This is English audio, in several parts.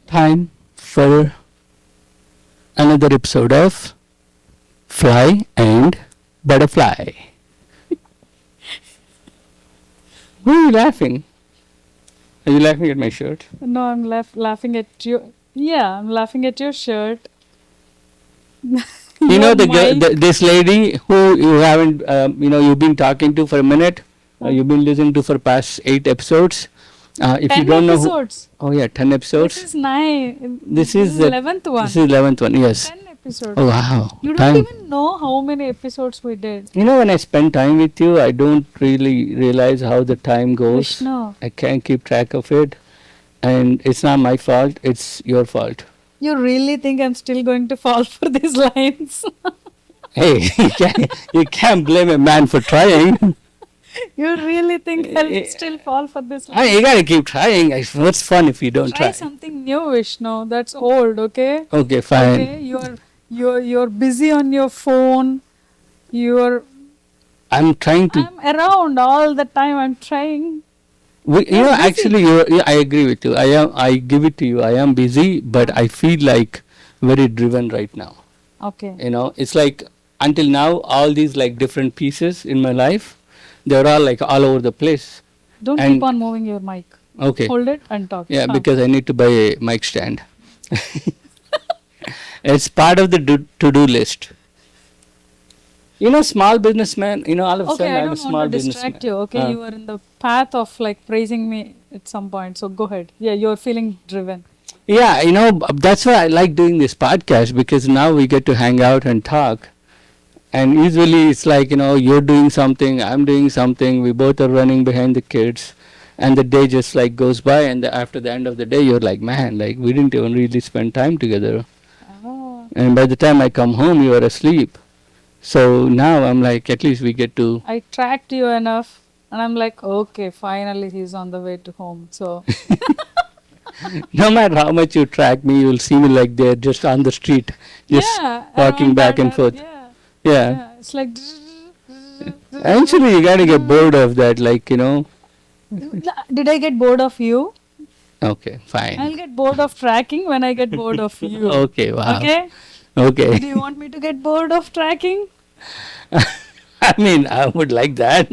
Time for another episode of Fly and Butterfly. Why are you laughing? Are you laughing at my shirt? No, I'm laughing at you. Yeah, I'm laughing at your shirt. You know Your the girl, mic. this lady who you haven't, you've been talking to for a minute. You've been listening to for past 8 episodes. If you 10 don't know who, episodes. oh yeah, 10 This episodes. is 9. This This is is the 11th one. this is 11th one. Yes. 10 episodes. Oh wow. You don't Time. even know how many episodes we did. You know, when I spend time with you, I don't really realize how the time goes. Vishnu, I can't keep track of it, and it's not my fault. It's your fault. you really think I'm still going to fall for these lines? Hey, you can't blame a man for trying. You really think I'll still fall for this line? You gotta keep trying. What's fun if you don't Try try? something new, Vishnu. That's old, okay? Okay, fine. Okay, you're busy on your phone. You're I'm trying to. I'm around all the time. I'm trying. You You're know, busy. actually, I agree with you. I give it to you. I am busy, but I feel like very driven right now. Okay. You know, it's like until now, all these like different pieces in my life, they're all like all over the place. Don't And keep on moving your mic. okay, Hold it and talk. yeah, Huh. because I need to buy a mic stand. It's part of the to-do list. You know, small businessman. You know, all of a Okay, sudden I I'm a don't small want to businessman. distract you. Okay, you are in the path of like praising me at some point. So go ahead. Yeah, you're feeling driven. Yeah, you know, that's why I like doing this podcast because now we get to hang out and talk. And usually it's like, you know, you're doing something, I'm doing something, we both are running behind the kids. And the day just like goes by, and after the end of the day, you're like, man, like we didn't even really spend time together. Oh, And by the time I come home, you are asleep. So now I'm like, at least we get to. I tracked you enough, and I'm like, okay, finally he's on the way to home. So No matter how much you track me, you'll see me like there, just on the street, just yeah, walking around back that, and forth. yeah, Yeah. yeah. It's like. Actually, you gotta get bored of that, like, you know. Did I get bored of you? Okay, fine. I'll get bored of tracking when I get bored of you. Okay, wow. Okay? Okay. Do you want me to get bored of tracking? I mean, I would like that.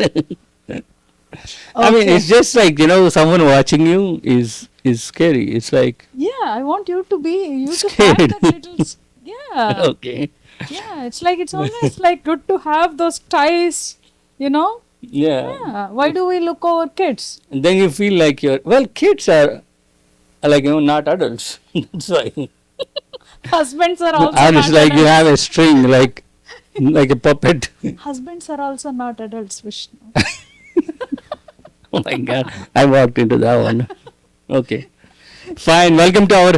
I mean, Okay. it's just like, you know, someone watching you is scary. It's like, Yeah, I want you to be, you to have Scared. that little, yeah, okay. yeah, it's like, it's always like good to have those ties, you know? Yeah. Yeah, why do we look over kids? And then you feel like well, kids are like, you know, not adults. That's why. Husbands are also And it's not like you adults. have a string, like a puppet. Husbands are also not adults, Vishnu. Oh my God, I walked into that one. Okay. Fine, welcome to our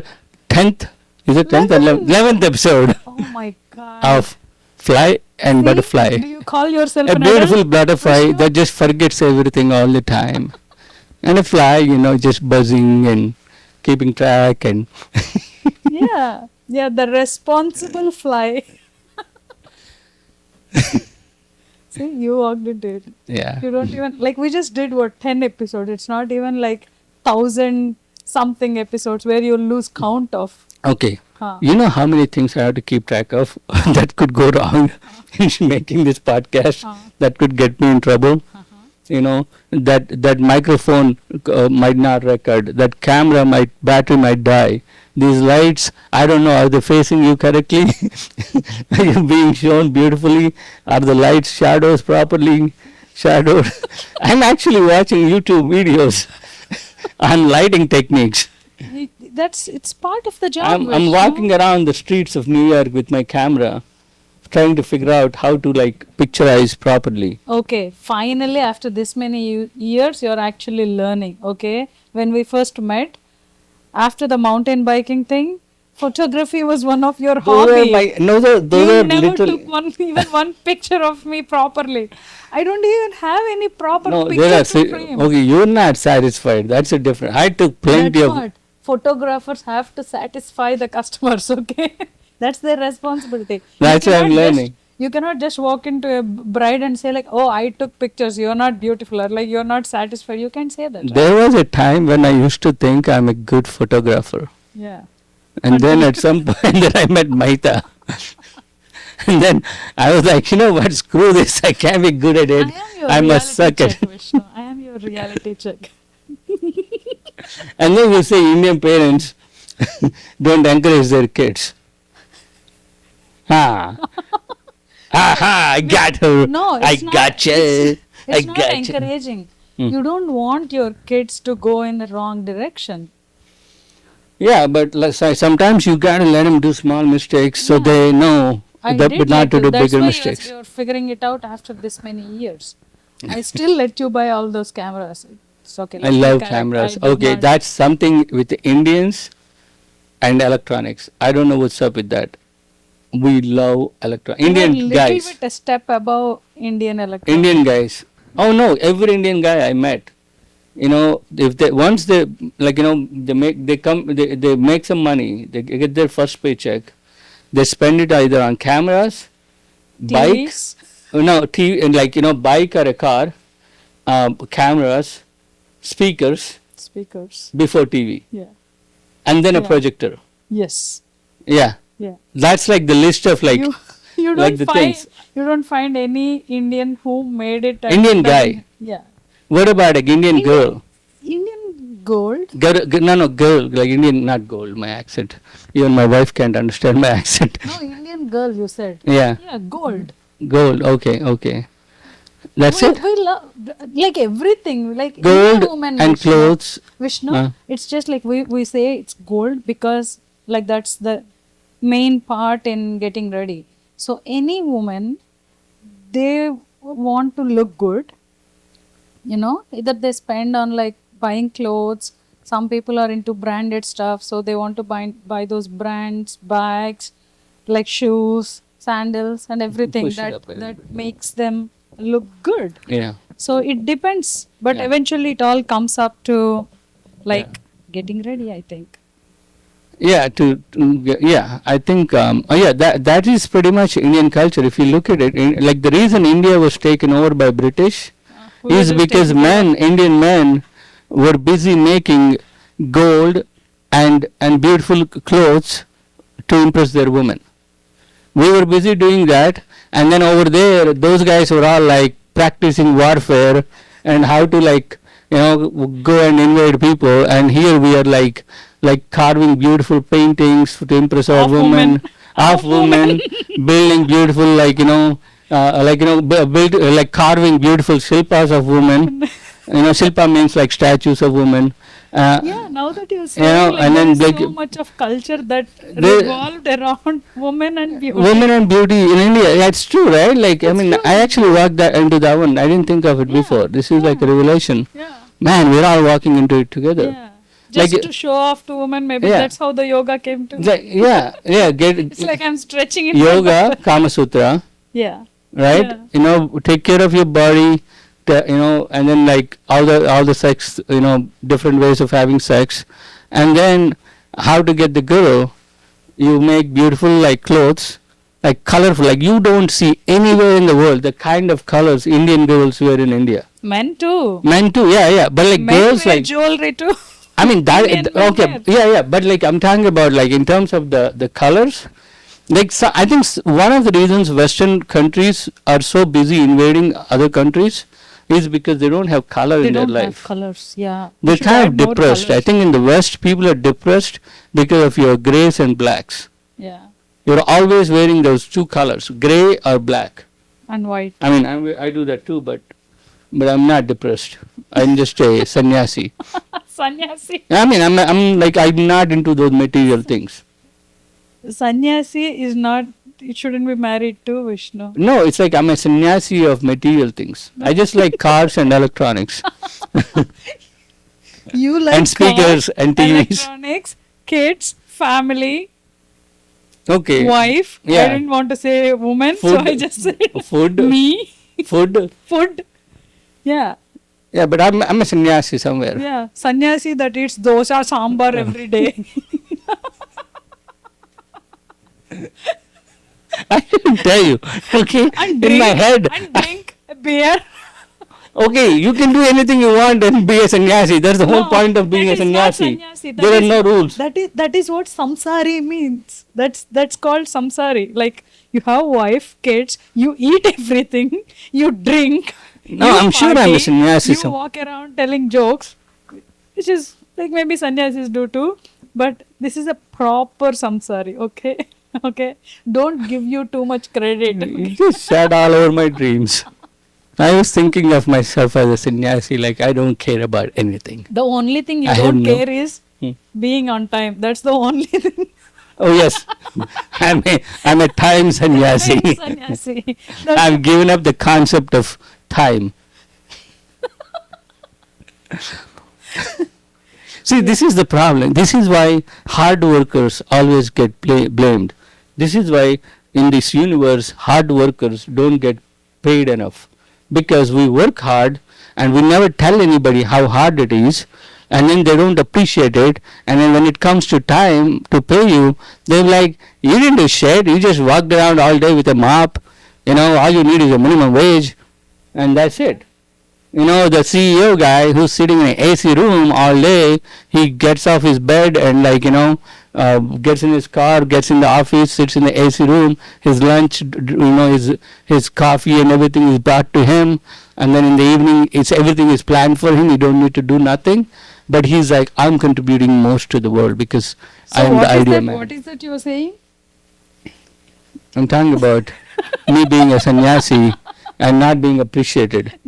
10th, is it 10th or 11th episode Oh my God. of Fly and See? Butterfly. Do you call yourself A an beautiful adult? butterfly Vishnu? that just forgets everything all the time. And a fly, you know, just buzzing and keeping track and Yeah, yeah, the responsible fly. See, you walked into it. yeah. You don't even like we just did what 10 episodes. It's not even like 1,000 something episodes where you lose count of. Okay. Huh. You know how many things I have to keep track of that could go wrong in making this podcast, that could get me in trouble. You know, that microphone might not record, that battery might die. These lights, I don't know, are they facing you correctly? Are you being shown beautifully? Are the lights shadows properly shadowed? I'm actually watching YouTube videos on lighting techniques. It's part of the job. I'm Vishnu. walking around the streets of New York with my camera, trying to figure out how to like picturize properly. Okay, finally, after this many years, you're actually learning. Okay, when we first met, after the mountain biking thing, photography was one of your hobbies. Those You are never literally. took even one picture of me properly. I don't even have any proper No, picture there are. to frame. Okay, you're not satisfied. That's a different. I took plenty That's of. what photographers have to satisfy the customers. Okay, that's their responsibility. That's You why I'm cannot just- learning. You cannot just walk into a bride and say like, "Oh, I took pictures. You're not beautiful," or like you're not satisfied. You can't say that. Right? There was a time when I used to think I'm a good photographer. Yeah. And then at some point, then I met Mahitha. And then I was like, you know what, screw this. I can't be good at I it. am your I must suck reality at check, it. Vishnu. I am your reality check. And then you say Indian parents don't encourage their kids. Ha! Aha! I got her. No, I it's not. gotcha. I It's not gotcha. encouraging. Hmm. You don't want your kids to go in the wrong direction. Yeah, but sometimes you gotta let them do small mistakes so Yeah. they know I that, did but not let to you. do That's bigger why mistakes. you're figuring it out after this many years. I still let you buy all those cameras. It's okay. I let me love correct. cameras. I did Okay, not. that's something with the Indians and electronics. I don't know what's up with that. We love electronics. You were Indian little guys. bit a step above Indian electronics. Indian guys. Oh no, every Indian guy I met, you know, if they once they like, you know, they make some money, they get their first paycheck, they spend it either on cameras, bikes, TVs. no, TV, and like, you know, bike or a car, cameras, speakers Speakers. before TV, Yeah. and then a Yeah. projector. Yes. Yeah, Yeah. that's like the list of like you like don't the find things. you don't find any Indian who made it. and Indian doesn't- guy. Yeah. What about like Indian girl? Indian gold. No, girl, like Indian, not gold, my accent. Even my wife can't understand my accent. No, Indian girl. You said. Yeah, Yeah, gold. gold, okay. That's it? We love like everything. Like Gold Indian woman, and Vishnu. clothes. Vishnu, it's just like we say it's gold because like that's the main part in getting ready. So any woman, they want to look good. You know, either they spend on like buying clothes. Some people are into branded stuff, so they want to buy those brands, bags, like shoes, sandals, and everything Push it that up a little that makes them look good. Yeah. So it depends, but Yeah. eventually it all comes up to like getting ready, I think. Yeah, yeah, I think, yeah, that is pretty much Indian culture. If you look at it, like the reason India was taken over by British We were is just because taking men, Indian men, were busy making gold and beautiful clothes to impress their women. We were busy doing that, and then over there, those guys were all like practicing warfare and how to like, you know, go and invade people. And here we are like carving beautiful paintings to impress our Of women, women. of women, building beautiful like, you know, like carving beautiful shilpas of women. You know, shilpa means like statues of women. Yeah, now that you say, know, like, and there then is like so much of culture that they- revolved around women and beauty. women and beauty in India. Yeah, it's true, right? Like, I It's mean, true. I actually walked into that one. I didn't think of it Yeah, before. This is like a yeah. revelation. Yeah, Man, we're all walking into it together. yeah. Just Like, to show off to women, maybe Yeah. that's how the yoga came to. Yeah, get It's like I'm stretching in front of yoga, Kama Sutra, Yeah. right? Yeah. You know, take care of your body, you know, and then like all the sex, you know, different ways of having sex, and then how to get the girl. You make beautiful like clothes, like colorful, like you don't see anywhere in the world the kind of colors Indian girls wear in India. Men too. Men too, yeah, but like Men girls wear like. jewelry too. I mean Indian men okay, wear. yeah, but like I'm talking about like in terms of the colors, like so I think one of the reasons Western countries are so busy invading other countries is because they don't have color They in their don't have life. colors. Yeah. We They're should kind add of more depressed. I colours. think in the West people are depressed because of your grays and blacks. Yeah. You're always wearing those two colors, gray or black. And white. I mean, I do that too, but I'm not depressed. I'm just a sannyasi. Sanyasi. I mean, I'm not into those material things. Sannyasi is not, it shouldn't be married to Vishnu. No, it's like I'm a sannyasi of material things. I just like cars and electronics You like and speakers cars, and TVs. electronics, kids, family, Okay. wife. I Yeah. didn't want to say woman, so Food. I just said Food. me, Food. food. Yeah, Yeah, but I'm a sannyasi somewhere. yeah. Sannyasi that eats dosa, sambar every day. I didn't tell you. Okay. and In my head. and drink beer. Okay, you can do anything you want and be a sannyasi. That's the whole No, point of being a that is not sannyasi. sannyasi. There are no rules. That is what samsari means. That's called samsari. Like you have wife, kids, you eat everything, you drink, No, you I'm sure I'm a party, sannyasi. you walk around telling jokes, which is like maybe sannyasis do too. But this is a proper samsari. Okay, okay. Don't give you too much credit. You just shat all over my dreams. I was thinking of myself as a sannyasi, like I don't care about anything. The only thing you I have don't no- care is being on time. That's the only thing. Oh yes, I'm a time sannyasi. Sannyasi. That's I've given up the concept of time. See, this is the problem. This is why hard workers always get blamed. This is why in this universe hard workers don't get paid enough, because we work hard and we never tell anybody how hard it is, and then they don't appreciate it, and then when it comes to time to pay you, they're like, you didn't do shit, you just walked around all day with a mop, all you need is a minimum wage, and that's it. The CEO guy who's sitting in an AC room all day, he gets off his bed and gets in his car, gets in the office, sits in the AC room, his lunch, his coffee and everything is brought to him, and then in the evening everything is planned for him, he don't need to do nothing, but he's like, I'm contributing most to the world because I am the ideal man. What is that you are saying? I'm talking about me being a sannyasi and not being appreciated.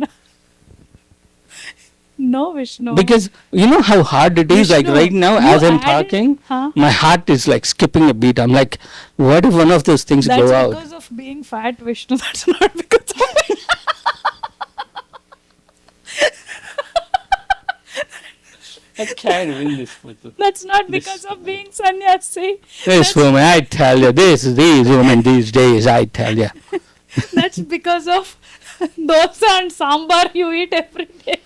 No, Vishnu. Because you know how hard it is, like Vishnu, right now you as I'm added- talking, Huh? my heart is like skipping a beat. I'm like, what if one of those things That's go out? because of being fat, Vishnu. That's not because of I can't win this photo. That's not because of being sannyasi. This woman, I tell you, these women these days, I tell you. That's because of dosa and sambar you eat every day.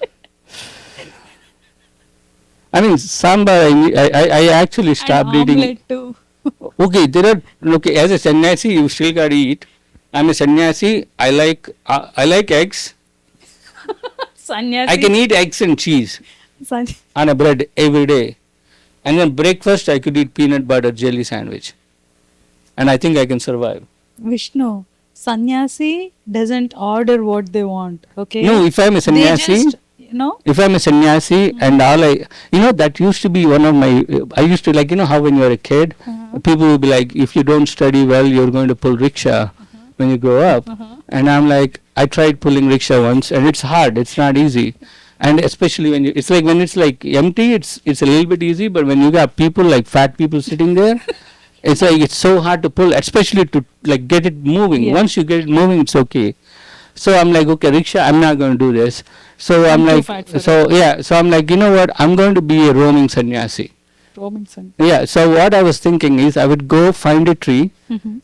I mean, sambar, I actually stopped and eating. omelette too. Okay, as a sannyasi, you still got to eat. I'm a sannyasi, I like eggs. Sannyasi. I can eat eggs and cheese on a bread every day. And then breakfast, I could eat peanut butter jelly sandwich. And I think I can survive. Vishnu, sannyasi doesn't order what they want. Okay. No, if I'm a They sannyasi, just, if I'm a sannyasi and that used to be one of my, I used to how when you're a kid, people will be like, if you don't study well, you're going to pull rickshaw when you grow up. And I'm like, I tried pulling rickshaw once and it's hard, it's not easy. And especially when it's empty, it's a little bit easy, but when you got people like fat people sitting there, it's so hard to pull, especially to get it moving. Yeah. Once you get it moving, it's okay. So I'm like, okay, rickshaw, I'm not going to do this. So I'm I'm too like, fat for so I'm like, you know what? I'm going to be a roaming sannyasi. Roaming sannyasi. Yeah. So what I was thinking is, I would go find a tree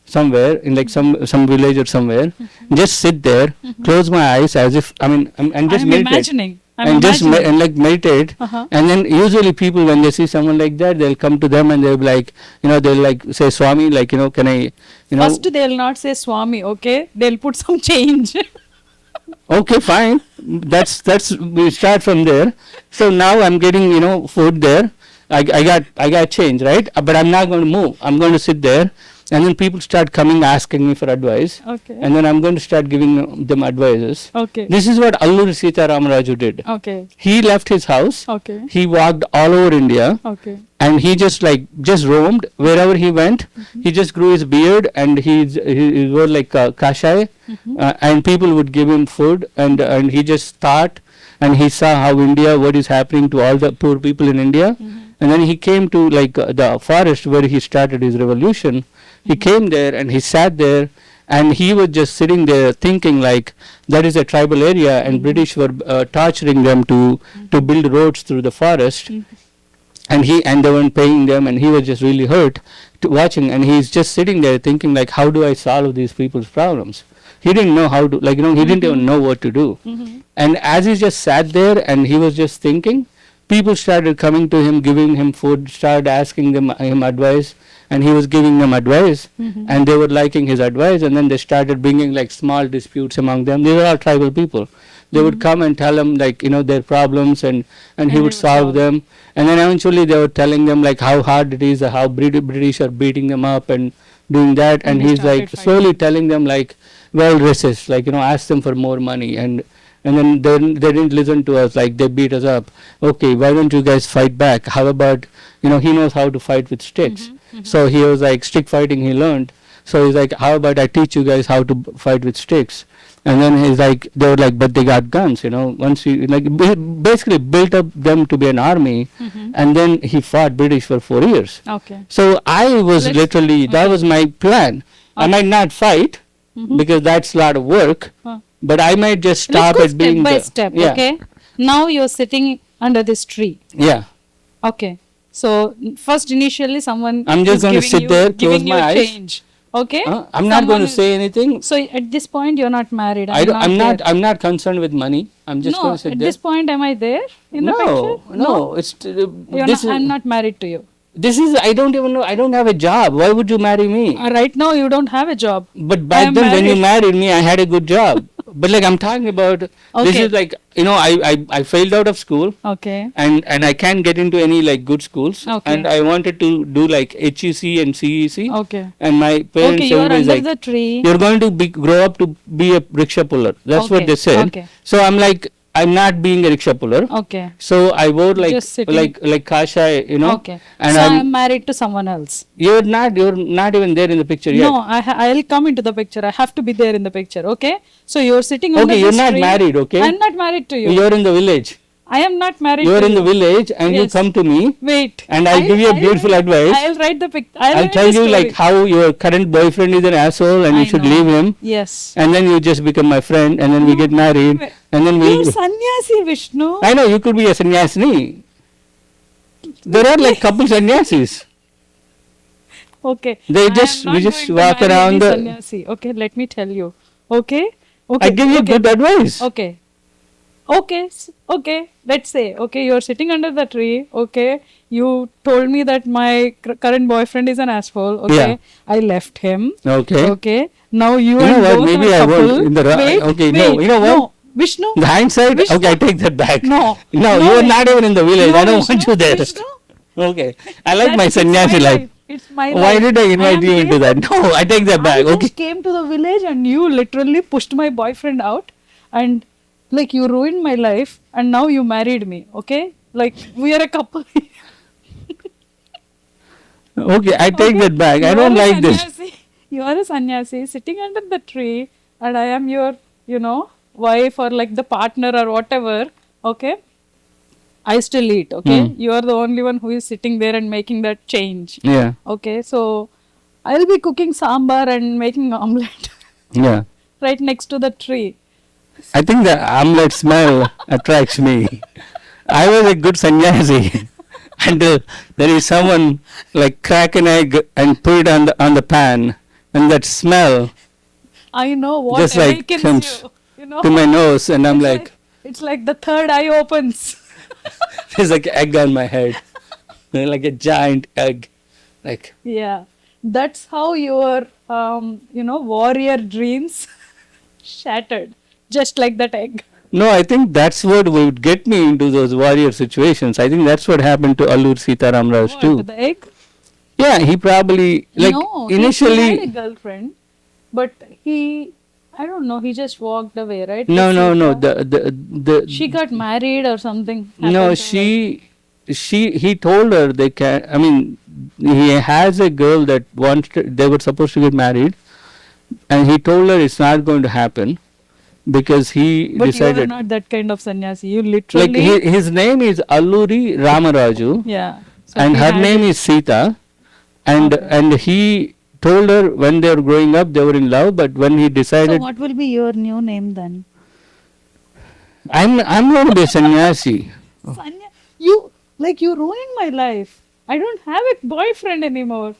somewhere in some village or somewhere, just sit there, close my eyes as if and just I'm meditate. imagining. And just meditate, and then usually people when they see someone like that, they'll come to them and they'll be like, they'll say, Swami, can I, First, they'll not say Swami, okay? They'll put some change. Okay, fine. That's we start from there. So now I'm getting food there. I got change, right? But I'm not going to move. I'm going to sit there, and then people start coming asking me for advice. Okay. And then I'm going to start giving them advices. Okay. This is what Alluri Sita Ramaraju did. Okay. He left his house. Okay. He walked all over India. Okay. And he just roamed wherever he went. He just grew his beard and he wore kashai, and people would give him food, and he just thought, and he saw how what is happening to all the poor people in India. And then he came to the forest where he started his revolution. He came there and he sat there, and he was just sitting there thinking that is a tribal area, and British were torturing them to build roads through the forest. And they weren't paying them, and he was just really hurt watching, and he's just sitting there thinking how do I solve these people's problems? He didn't know how to, he didn't even know what to do. And as he just sat there and he was just thinking, people started coming to him, giving him food, started asking him advice, and he was giving them advice, and they were liking his advice, and then they started bringing small disputes among them. They were all tribal people. They would come and tell him like their problems, and he would solve them. And then eventually they were telling them like how hard it is, how British are beating them up and doing that. And they he's started like fighting. slowly telling them like, well, resist, like ask them for more money. And then they didn't listen to us, like they beat us up. Okay, why don't you guys fight back? How about he knows how to fight with sticks. So he was like, stick fighting he learned. So he's like, how about I teach you guys how to fight with sticks? And then he's like, they were like, but they got guns, once he like basically built up them to be an army. And then he fought British for 4 years. Okay. So I was literally, that was my plan. I might not fight because that's a lot of work, but I might just stop Let's at go being step by the, step. yeah, Okay. Now you're sitting under this tree. yeah. Okay. So first, initially, someone I'm just is going to giving sit you- there, giving close you my eyes. change. Okay. I'm not going to Someone is- say anything. So at this point, you're not married. I'm not concerned with money. I'm just No. going to sit At there. this point, am I there in the picture? No. It's You're this not, I'm is not married to you. this is I don't even know. I don't have a job. Why would you marry me? Right now, you don't have a job. But I back am then, when you married. married me, I had a good job. But like I'm talking about, this Okay. is like I failed out of school. Okay. And I can't get into any like good schools. Okay. And I wanted to do like HEC and CEC. Okay. And my parents, Okay, you are everybody's under like, the tree. you're going to grow up to be a rickshaw puller. That's what Okay, they said. okay. So I'm like, I'm not being a rickshaw puller. Okay. So I wore like Just sitting. like Kasha, Okay. And So I'm married to someone else. you're not even there in the picture yet. No, I'll come into the picture. I have to be there in the picture. Okay. So you're sitting under Okay, you're this not tree. married, okay? I'm not married to you. You're in the village. I am not married You're to in the you. village and you Yes. come to me Wait. and I'll give you a beautiful advice. I'll write the picture. I'll tell you like how your current boyfriend is an asshole and you should leave him. Yes. And then you just become my friend and then we get married Wait. and then You're we Sanyasi, Vishnu. I know you could be a sannyasini. There are like couple sannyasis. Okay. They I am just not we just going to walk marry around any the Sanyasi. Okay, let me tell you. Okay. Okay. I give you okay. good advice. Okay. Okay. Okay. Let's say, okay, you're sitting under the tree. Okay. You told me that my current boyfriend is an asshole. Okay. Yeah. I left him. Okay. Okay. Now you You know and what, both maybe are I couple. won't in the Wait, okay, wait, no, you know what? No. Vishnu. The hindsight, Vishnu. okay, I take that back. No. No, No, you're not even in the village. No, I don't Vishnu, want you there. Vishnu. Okay. I like That my is sannyasi my life. It's my Why life. did I am invite you into here. that? No, I take that back. I Okay. just came to the village and you literally pushed my boyfriend out and like you ruined my life and now you married me. Okay. Like we are a couple. Okay, I take Okay? that back. I You don't are a like this. sannyasi. You are a sannyasi sitting under the tree and I am your, wife or like the partner or whatever. Okay. I still eat. Okay. You are the only one who is sitting there and making that change. Yeah. Okay. So I'll be cooking sambar and making omelette Yeah. right next to the tree. I think the omelette smell attracts me. I was a good sannyasi until there is someone like crack an egg and put it on the pan, and that smell I know what just like awakens comes you. You know, to my nose, and I'm It's like, it's like the third eye opens. there's like an egg on my head, like a giant egg, like. Yeah, that's how your warrior dreams shattered, just like that egg. No, I think that's what would get me into those warrior situations. I think that's what happened to Allur Sitaram Raj What, too. the egg? Yeah, he probably like No, he initially. had a girlfriend, but I don't know, he just walked away, right? No, with no, no. Sita? The She got married or something. no, happened to her. he told her they can. I mean, he has a girl that they were supposed to get married, and he told her it's not going to happen because he But you decided. are not that kind of sannyasi. You Like literally. his name is Alluri Ramaraju, Yeah. So and he her had name it. is Sita, and Okay. and he told her when they were growing up they were in love, but when he So decided what will be your new name then? I'm going to be a sannyasi. You ruined my life. I don't have a boyfriend anymore.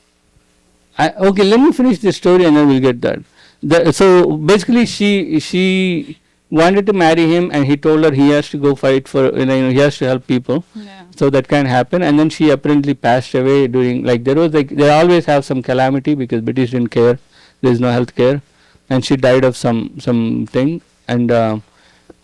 Okay, let me finish this story and then we'll get that. So basically, she wanted to marry him, and he told her he has to go fight for he has to help people. Yeah. So that can happen, and then she apparently passed away during they always have some calamity because British didn't care. There is no health care, and she died of something, and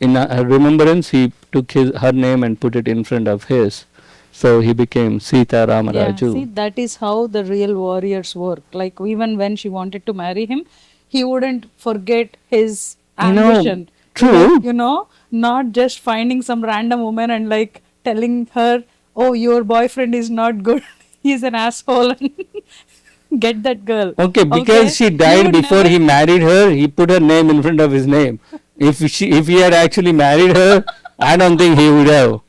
in remembrance, he took her name and put it in front of his. So he became Sita Yeah, see, Ramaraju. that is how the real warriors work. Like, even when she wanted to marry him, he wouldn't forget his You know, ambition. He true. would, not just finding some random woman and like telling her, oh, your boyfriend is not good, he's an asshole, and get that girl. Okay, because she He died would before never- he married her, he put her name in front of his name. If he had actually married her, I don't think he would have.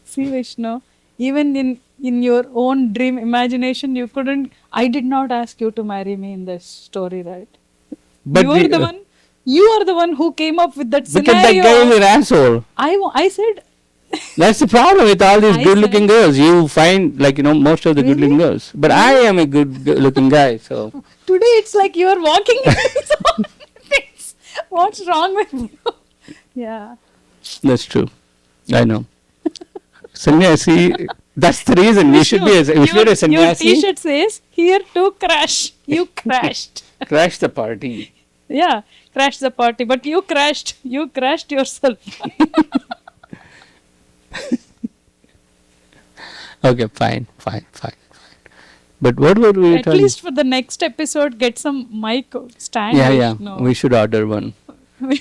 See, Vishnu, even in your own dream imagination, you couldn't. I did not ask you to marry me in this story, right? But You are the one. You are the one who came up with that because that scenario. guy is an asshole. I said. That's the problem with all these I good-looking said- girls. You find most of the Really? good-looking girls. But I am a good-looking guy, so Today it's like you are walking into so many things. What's wrong with you? Yeah. that's true. I know. Sannyasi. That's the reason we should be. If you're a Your sannyasi, T-shirt says here to crash. You crashed. crash the party. Yeah, crash the party. But you crashed. You crashed yourself. Okay, fine. But what were we At talking? least for the next episode, get some mic stand. Yeah. No. We should order one.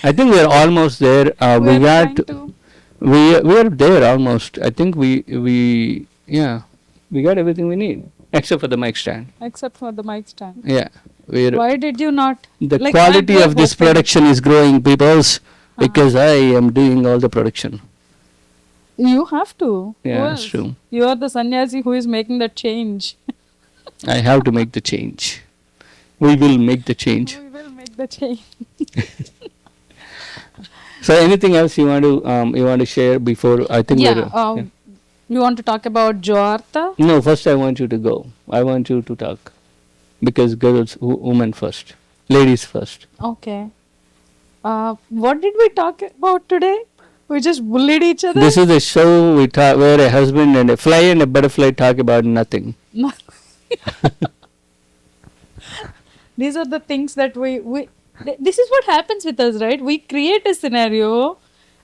I think we're almost there. We We are got. trying to. We are there almost. I think we got everything we need except for the mic stand. Except for the mic stand. Yeah, we're Why did you not? the like, quality I of this hoping- production is growing, peoples, because I am doing all the production. You have to. Who Yeah, that's else? true. You are the sannyasi who is making that change. I have to make the change. We will make the change. We will make the change. So, anything else you want to share before? I think Yeah. we're. You want to talk about Joartha? No, first I want you to go. I want you to talk, because girls, women first, ladies first. Okay. What did we talk about today? We just bullied each other. This is a show where a husband and a fly and a butterfly talk about nothing. These are the things that this is what happens with us, right? We create a scenario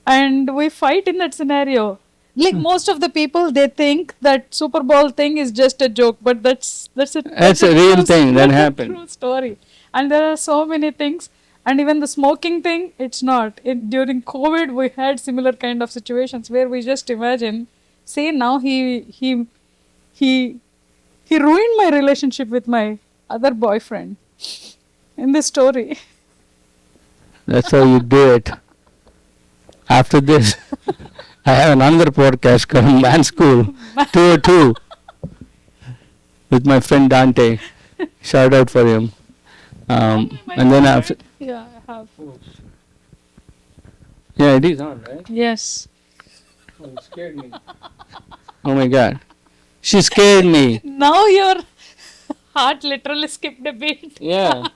and we fight in that scenario. Like most of the people, they think that Super Bowl thing is just a joke, but that's a real true- thing that that's a happened. True story. And there are so many things. And even the smoking thing, it's not. During COVID, we had similar kind of situations where we just imagine, say now he ruined my relationship with my other boyfriend in this story. That's how you do it. After this, I have another podcast called Man School 202 with my friend Dante. Shout out for him. And then after, Yeah, I have. yeah, it is on, right? Yes. Oh, it scared me. Oh my God, she scared me. Now your heart literally skipped a beat. Yeah,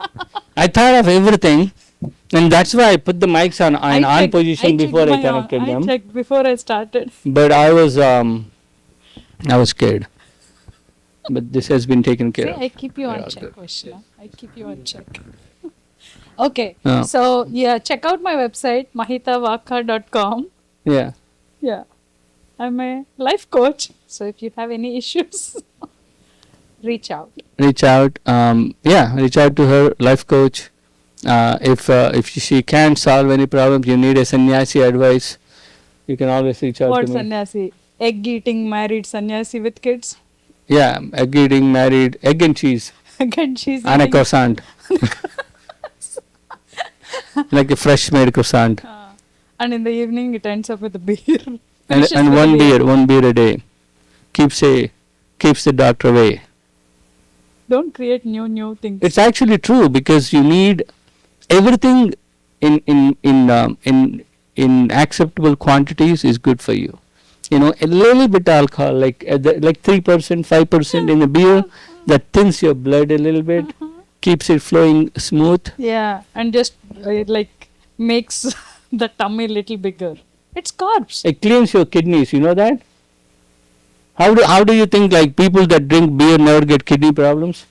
I thought of everything, and that's why I put the mics on on position before I connected them. I checked before I started. But I was scared. But this has been taken care See, of. I keep you on Yeah, check, good. Vishnu. I keep you on check. Okay. Yeah. So, yeah, check out my website, mahithavaka.com. Yeah. Yeah. I'm a life coach. So, if you have any issues, reach out. Reach out. Reach out to her, life coach. If she can't solve any problems, you need a sannyasi advice, you can always reach out What to me. sannyasi? Egg eating married sannyasi with kids? Yeah, egg eating, married, egg and cheese, Again, she's and a eating. croissant. Like a fresh made croissant. And in the evening, it ends up with a beer. And Finishes with a one beer a day. Keeps the doctor away. Don't create new things. It's actually true, because you need everything in acceptable quantities is good for you. A little bit alcohol, like 3%, 5% in a beer, that thins your blood a little bit, keeps it flowing smooth. Yeah, and just makes the tummy little bigger. It's carbs. It cleans your kidneys. You know that? How do you think like people that drink beer never get kidney problems?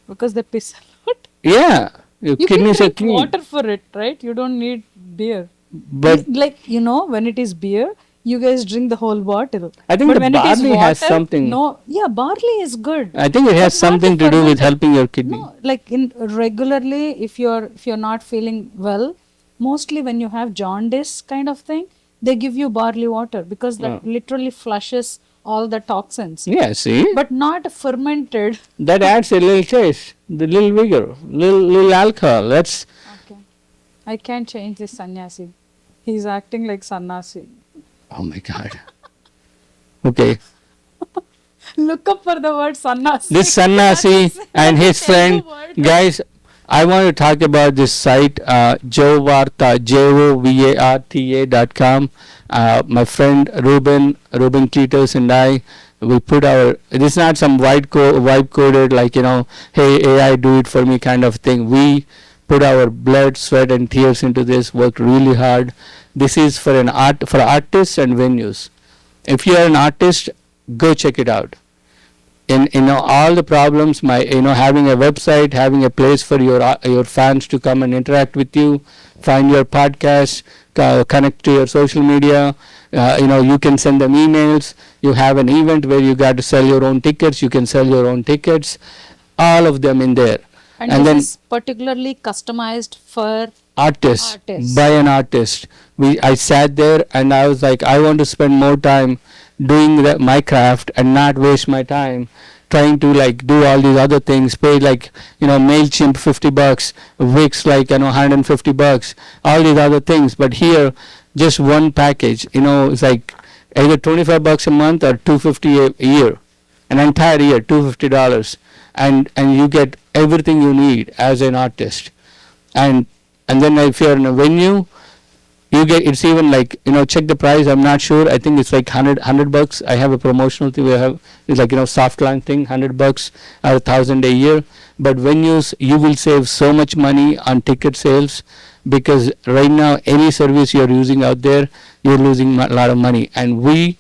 Because they piss a lot. Yeah, Your You can kidneys are drink clean. water for it, right? You don't need beer. But Like, when it is beer, you guys drink the whole bottle. I think But the when it is barley has water, something. no, yeah, barley is good. I think it has But not the something to do with fermented. helping your kidney. No, like in regularly, if you're not feeling well, mostly when you have jaundice kind of thing, they give you barley water because that literally flushes all the toxins. Yeah, see? But not fermented. That adds a little taste, the little vigor, little alcohol. That's Okay. I can't change this sannyasi. He's acting like Sanyasi. oh my god. Okay. Look up for the word Sanyasi. This Sanyasi and his friend, Telugu word. guys, I want to talk about this site, Jovarta, JOVARTA.com. My friend Ruben Cletus and I, we put this is not some vibe coded like, hey, AI, do it for me kind of thing. We put our blood, sweat, and tears into this, worked really hard. This is for artists and venues. If you are an artist, go check it out. In all the problems, having a website, having a place for your fans to come and interact with you, find your podcast, connect to your social media. You can send them emails. You have an event where you got to sell your own tickets. You can sell your own tickets. All of them in there. And And this then is particularly customized for artists, artists. by an artist. I sat there and I was like, I want to spend more time doing my craft and not waste my time trying to like do all these other things, pay like MailChimp $50, Wix like $150, all these other things. But here, just one package, it's like either $25 a month or $250 a year, an entire year, $250, and you get everything you need as an artist. And then if you're in a venue, you get, it's even like, check the price. I'm not sure. I think it's like $100. I have a promotional thing. It's like, soft launch thing, $100 or $1,000 a year. But venues, you will save so much money on ticket sales, because right now any service you're using out there, you're losing a lot of money. And we,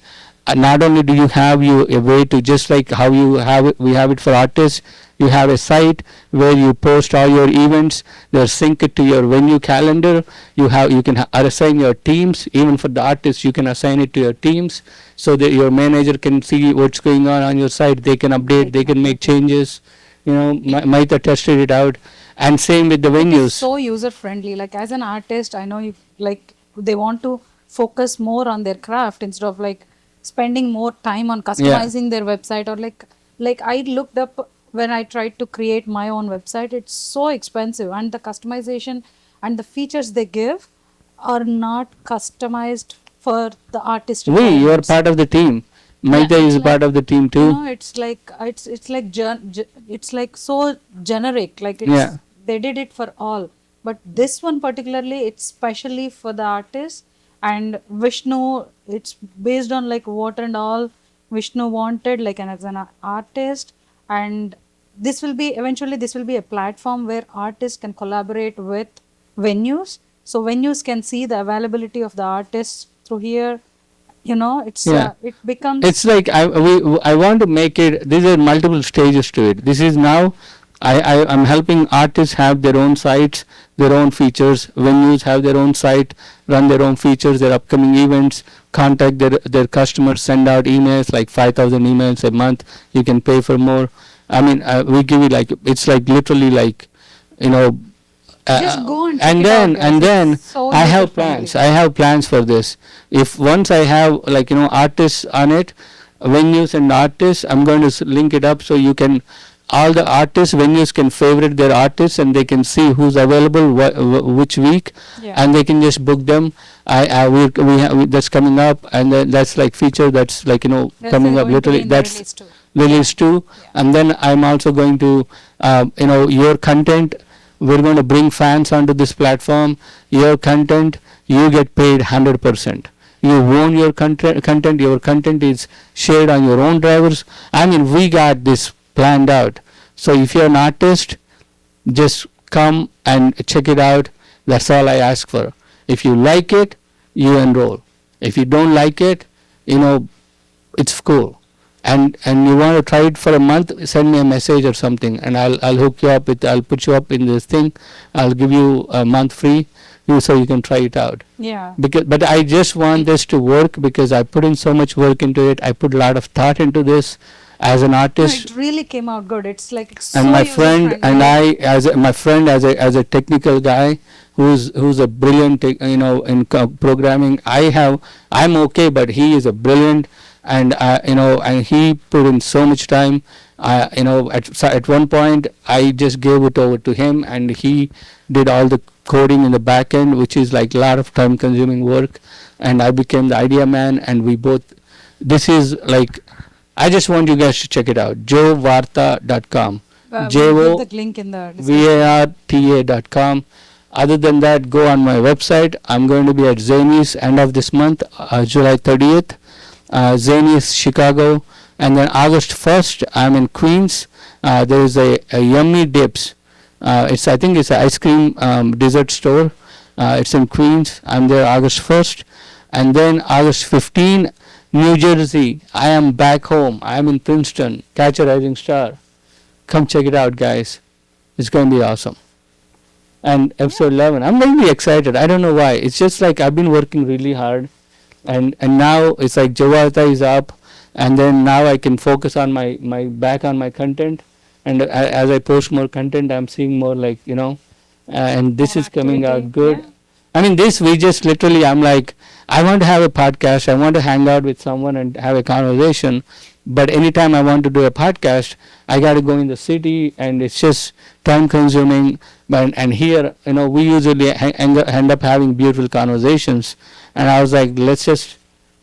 not only do you have a way to, just like how you have it, we have it for artists. You have a site where you post all your events. They're synced to your venue calendar. You can assign your teams. Even for the artists, you can assign it to your teams so that your manager can see what's going on your site. They can update. They can make changes. Mahitha tested it out. And same with the It venues. is so user friendly. Like as an artist, I know they want to focus more on their craft instead of like spending more time on customizing their website, or like I looked up when I tried to create my own website. It's so expensive, and the customization and the features they give are not customized for the artist. You are requirements. part of the team. Mahitha it's is like, part of the team too. it's like it's like so generic. Like Yeah. they did it for all, but this one particularly, it's specially for the artist. And Vishnu, it's based on like what and all Vishnu wanted, like as an artist. And this will be a platform where artists can collaborate with venues, so venues can see the availability of the artists through here. It's Yeah. it becomes It's like I want to make it. These are multiple stages to it. This is now. I'm helping artists have their own sites, their own features. Venues have their own site, run their own features, their upcoming events, contact their customers, send out emails, like 5,000 emails a month. You can pay for more. I mean, we give you like, it's like literally like, Just go and check it then out, guys. then It's so I have user-friendly. plans. I have plans for this. If once I have like artists on it, venues and artists, I'm going to link it up so you can. All the artists, venues can favorite their artists and they can see who's available which week, Yeah. and they can just book them. That's coming up, and then that's like feature that's like That's coming up going to be literally. in the That's release too. release too. Yeah. And then I'm also going to your content, we're going to bring fans onto this platform. Your content, you get paid 100%. You own your content. Your content is shared on your own drivers. I mean, we got this planned out. So if you're an artist, just come and check it out. That's all I ask for. If you like it, you enroll. If you don't like it, it's cool. and you want to try it for a month, send me a message or something, and I'll hook you up with, I'll put you up in this thing. I'll give you a month free, so you can try it out. Yeah. Because, but I just want this to work because I put in so much work into it. I put a lot of thought into this as an No, artist. it really came out good. It's like it's And so my friend and I, as my friend, as a technical guy who's a brilliant, in programming. I'm okay, but he is a brilliant, and and he put in so much time. At one point, I just gave it over to him, and he did all the coding in the back end, which is like a lot of time consuming work, and I became the idea man, and we both. This is like, I just want you guys to check it out. jovarta.com. We'll give the link in the description. varta.com. Other than that, go on my website. I'm going to be at Zanies end of this month, July 30th. Zanies, Chicago. And then August 1st, I'm in Queens. There is a Yummy Dips. I think it's an ice cream dessert store. It's in Queens. I'm there August 1st. And then August 15th, New Jersey. I am back home. I am in Princeton. Catch a Rising Star. Come check it out, guys. It's going to be awesome. And episode 11, I'm really excited. I don't know why. It's just like I've been working really hard, and now it's like Javarta is up, and then now I can focus on my back on my content, and as I post more content, I'm seeing more like, and this More is coming activity, out good. yeah. I mean, we just literally, I'm like, I want to have a podcast. I want to hang out with someone and have a conversation. But anytime I want to do a podcast, I got to go in the city, and it's just time consuming. And here, we usually end up having beautiful conversations. And I was like, let's just,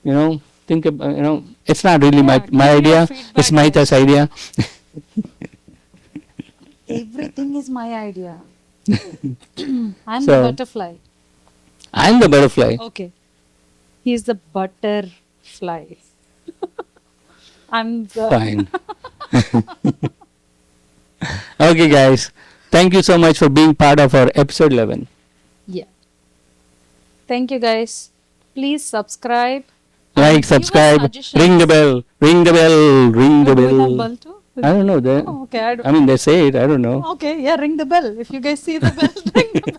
think about, it's not really my give me idea. your It's feedback, Mahitha's idea. Everything is my idea. I'm So- the butterfly. I'm the butterfly. Okay. He's the butterfly. I'm the Fine. Okay, guys. Thank you so much for being part of our episode 11. Yeah. Thank you guys. Please subscribe. Like, Give us subscribe, suggestions. ring the bell, ring the bell, ring the Do we have bell. bell too? I don't know. Oh, okay. I mean, they say it. I don't know. Okay, yeah, ring the bell. If you guys see the bell, ring the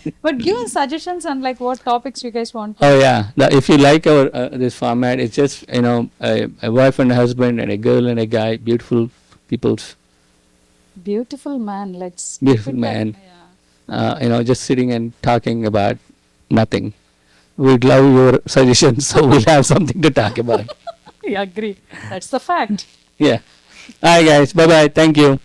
bell. But give us suggestions on like what topics you guys want. Oh yeah. If you like our this format, it's just a wife and a husband and a girl and a guy, beautiful people's Beautiful man. Let's beautiful keep it man. that. Yeah. Just sitting and talking about nothing. We'd love your suggestions, so we'll have something to talk about. I agree. That's the fact. Yeah. All right, guys. Bye bye. Thank you.